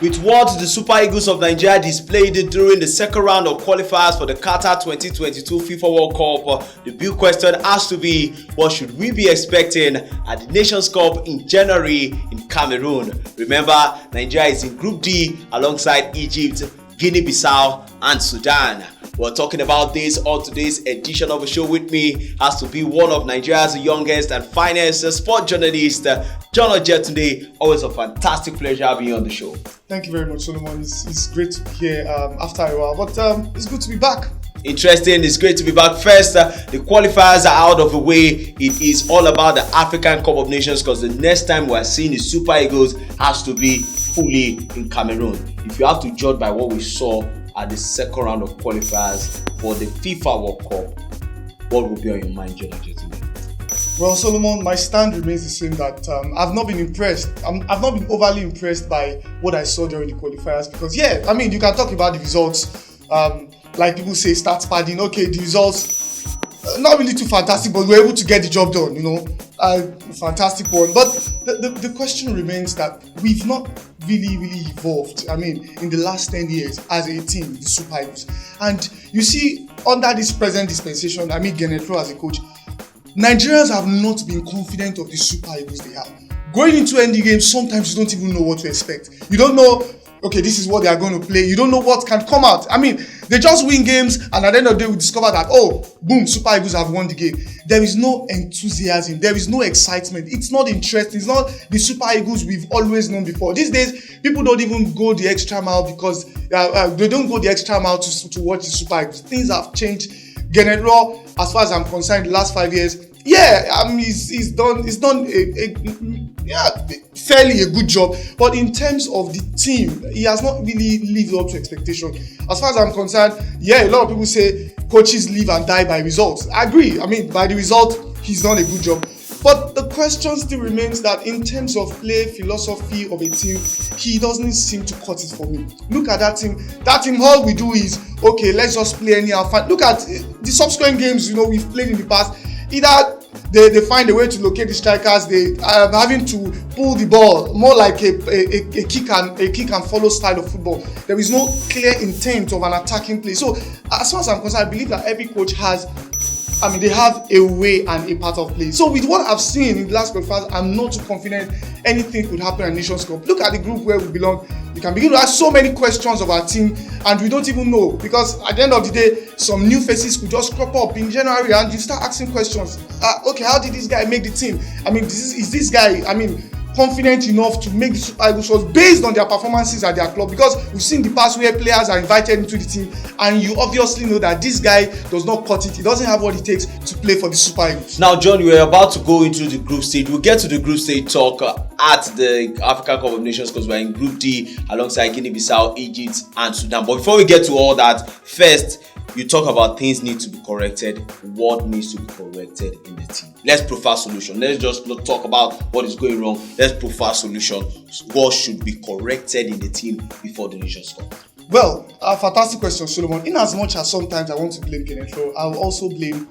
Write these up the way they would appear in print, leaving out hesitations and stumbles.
With what the Super Eagles of Nigeria displayed during the second round of qualifiers for the Qatar 2022 FIFA World Cup, the big question has to be, what should we be expecting at the Nations Cup in January in Cameroon? Remember, Nigeria is in Group D alongside Egypt, Guinea-Bissau and Sudan. We're talking about this on today's edition of the show. With me has to be one of Nigeria's youngest and finest sport journalists, John Ojetunde. Always a fantastic pleasure having you on the show. Thank you very much, Solomon. It's great to be here after a while, but it's good to be back. Interesting. It's great to be back. First, the qualifiers are out of the way. It is all about the African Cup of Nations because the next time we're seeing the Super Eagles has to be fully in Cameroon. If you have to judge by what we saw at the second round of qualifiers for the FIFA World Cup, what will be on your mind, John today? Well, Solomon, my stand remains the same that I've not been impressed. I've not been overly impressed by what I saw during the qualifiers because, you can talk about the results. Like people say, start padding. Okay, the results, not really too fantastic, but we're able to get the job done, fantastic one. But the question remains that we've not really evolved. In the last 10 years as a team, the Super Eagles. And you see, under this present dispensation, Genetro as a coach, Nigerians have not been confident of the Super Eagles they have. Going into any game, sometimes you don't even know what to expect. You don't know, okay, this is what they are going to play. You don't know what can come out. They just win games, and at the end of the day, we discover that, boom, Super Eagles have won the game. There is no enthusiasm. There is no excitement. It's not interesting. It's not the Super Eagles we've always known before. These days, people don't even go the extra mile because they don't go the extra mile to watch the Super Eagles. Things have changed. Genetro, as far as I'm concerned, the last 5 years, he's done fairly a good job. But in terms of the team, he has not really lived up to expectation. As far as I'm concerned, a lot of people say coaches live and die by results. I agree. By the result, he's done a good job. But the question still remains that in terms of play philosophy of a team, he doesn't seem to cut it for me. Look at that team. That team, all we do is, okay, let's just play anyhow. Look at the subsequent games, we've played in the past. Either they find a way to locate the strikers, they are having to pull the ball, more like a kick and follow style of football. There is no clear intent of an attacking play. So as far as I'm concerned, I believe that every coach has, they have a way and a part of play. So with what I've seen in the last qualifiers, I'm not too confident anything could happen at Nations Cup. Look at the group where we belong. You can begin to ask so many questions of our team and we don't even know, because at the end of the day, some new faces could just crop up in January and you start asking questions. Okay, how did this guy make the team? Is this guy, confident enough to make the Super Eagles was based on their performances at their club? Because we've seen the past where players are invited into the team and you obviously know that this guy does not cut it. He doesn't have what it takes to play for the Super Eagles. Now, John, we are about to go into the group stage. We'll get to the group stage talk at the African Cup of Nations because we're in Group D alongside Guinea-Bissau, Egypt and Sudan. But before we get to all that, first, you talk about things need to be corrected. What needs to be corrected in the team? Let's profile solution. Let's just not talk about what is going wrong. Let's profile solution. What should be corrected in the team before the Nations Cup? Well, a fantastic question, Solomon. In as much as sometimes I want to blame Genetro, I will also blame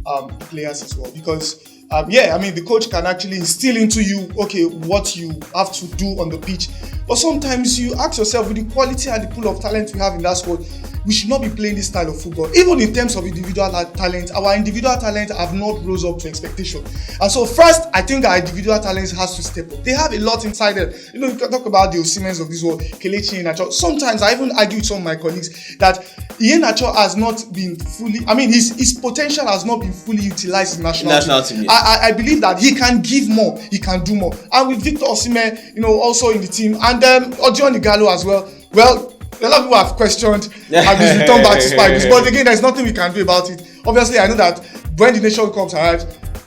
the players as well. Because the coach can actually instill into you, what you have to do on the pitch. But sometimes you ask yourself, with the quality and the pool of talent we have in that squad, we should not be playing this style of football. Even in terms of individual talent, our individual talent have not rose up to expectation. And so first, I think our individual talents has to step up. They have a lot inside them. You can talk about the Osimhens of this world, Kelechi Iheanacho. Sometimes I even argue with some of my colleagues that Iheanacho has not been fully, his potential has not been fully utilized in national team. Yes. I believe that he can give more, he can do more. And with Victor Osimhen, also in the team, and Odion Ighalo as well. Well, a lot of people have questioned and he's returned back to Spikes. But again, there's nothing we can do about it. Obviously, I know that when the Nations Cup arrives,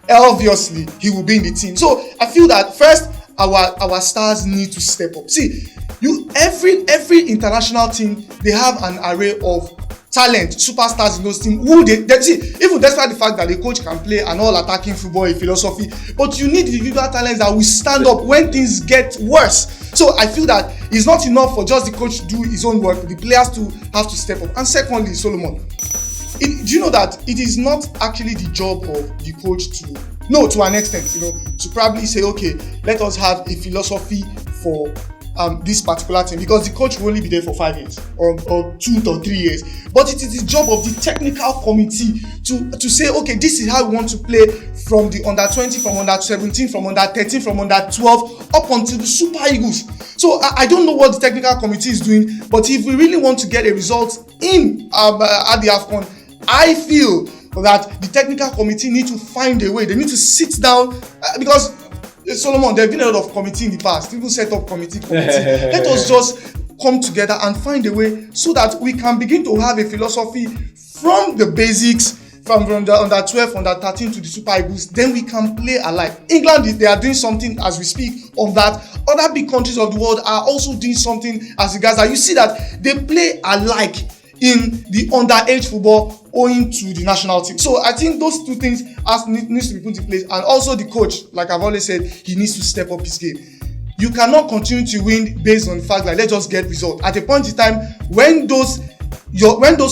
obviously he will be in the team. So I feel that first, our stars need to step up. See, every international team, they have an array of talent, superstars in those teams who they see, even despite the fact that the coach can play an all-attacking football philosophy, but you need individual talents that will stand up when things get worse. So I feel that it's not enough for just the coach to do his own work, the players to have to step up. And secondly, Solomon, do you know that it is not actually the job of the coach to an extent, to probably say, okay, let us have a philosophy for this particular team, because the coach will only be there for 5 years or 2 or 3 years. But it is the job of the technical committee to say, okay, this is how we want to play from the under 20, from under 17, from under 13, from under 12 up until the Super Eagles. So I don't know what the technical committee is doing, but if we really want to get a result in at the AFCON, I feel that the technical committee need to find a way. They need to sit down because Solomon, there have been a lot of committee in the past. People set up committee. Let us just come together and find a way so that we can begin to have a philosophy from the basics, from the under 12, under 13 to the Super Eagles. Then we can play alike. England, they are doing something as we speak on that. Other big countries of the world are also doing something as regards that. You see that they play alike in the underage football owing to the national team. So I think those two things needs to be put in place. And also the coach, like I've always said, he needs to step up his game. You cannot continue to win based on the fact that let's just get results. At a point in time, when those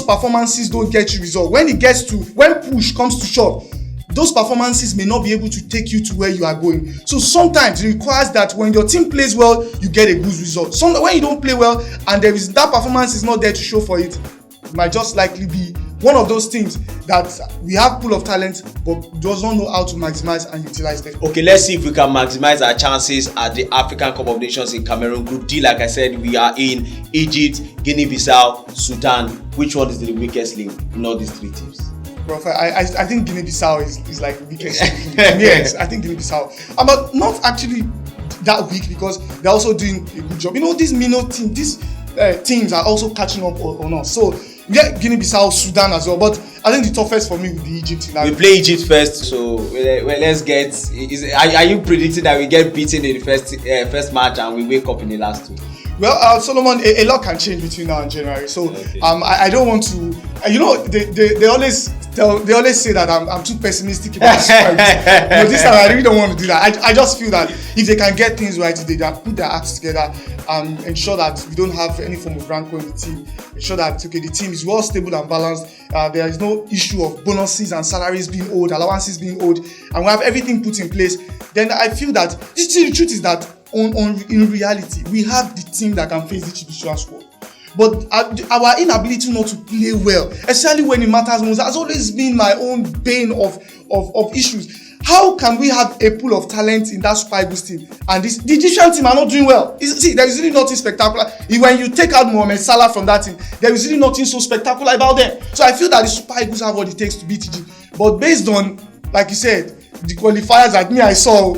performances don't get you results, when push comes to shove, those performances may not be able to take you to where you are going. So sometimes it requires that when your team plays well, you get a good result. When you don't play well and that performance is not there to show for it, it might just likely be one of those teams that we have pool of talent but does not know how to maximize and utilize them. Okay, let's see if we can maximize our chances at the African Cup of Nations in Cameroon. Group D, like I said, we are in Egypt, Guinea-Bissau, Sudan. Which one is the weakest link in all these three teams? Prof, I think Guinea-Bissau is like the weakest link. Yes, I think Guinea-Bissau. But not actually that weak because they're also doing a good job. You know, these minor teams, teams are also catching up on us. So yeah, Guinea-Bissau, Sudan as well. But I think the toughest for me would be Egypt. We play Egypt first, so let's get. Are you predicting that we get beaten in the first match and we wake up in the last two? Well, Solomon, a lot can change between now and January. So okay. I don't want to. You know, they always say that I'm too pessimistic about this. This time I really don't want to do that. I just feel that if they can get things right, they can put their acts together and ensure that we don't have any form of rancor in the team. Ensure that the team is well stable and balanced. There is no issue of bonuses and salaries being owed, allowances being owed, and we have everything put in place. Then I feel that the truth is that in reality, we have the team that can face the Egyptian squad. But our inability not to play well, especially when it matters most, has always been my own bane of issues. How can we have a pool of talent in that Super Eagles team and the Egyptian team are not doing well? See, there is really nothing spectacular. When you take out Mohamed Salah from that team, there is really nothing so spectacular about them. So I feel that the Super Eagles have what it takes to beat Egypt. But based on, like you said, the qualifiers that I saw,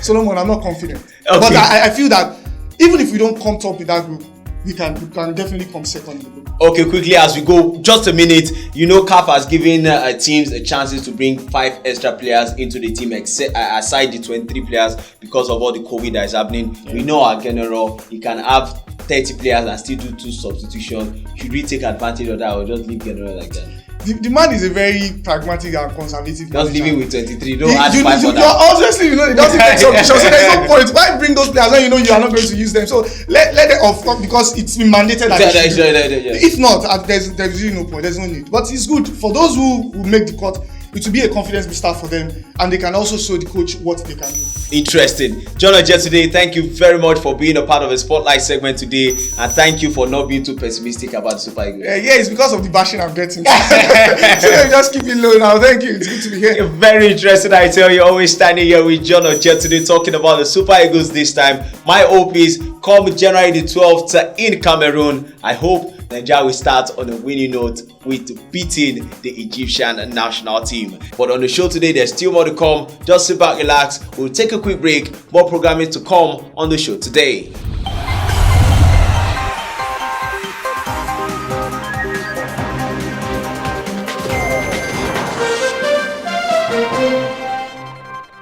Solomon, I'm not confident. Okay. But I feel that even if we don't come top in that group, we can definitely come second in the group. Okay, quickly as we go, just a minute. You know, CAF has given teams chances to bring 5 extra players into the team, aside the 23 players because of all the COVID that is happening. Yeah. We know our general, he can have 30 players and still do 2 substitutions. Should we take advantage of that or just leave general like that? The man is a very pragmatic and conservative. Just leaving with 23. Don't add 5 for that. Obviously, you know, it doesn't take substitution. So there's no point. Why bring those players when you know you are not going to use them? So let them off because it's been mandated. If not, there's really no point. There's no need. But it's good for those who make the cut. It will be a confidence booster for them, and they can also show the coach what they can do. Interesting. John Ojet today, thank you very much for being a part of the Spotlight segment today, and thank you for not being too pessimistic about the Super Eagles. Yeah, it's because of the bashing I'm getting. So just keep it low now. Thank you. It's good to be here. Very interesting. I tell you, always standing here with John Ojet today, talking about the Super Eagles this time. My hope is come January the 12th in Cameroon. I hope Nigeria will start on a winning note with beating the Egyptian national team. But on the show today, there's still more to come. Just sit back, relax. We'll take a quick break. More programming to come on the show today.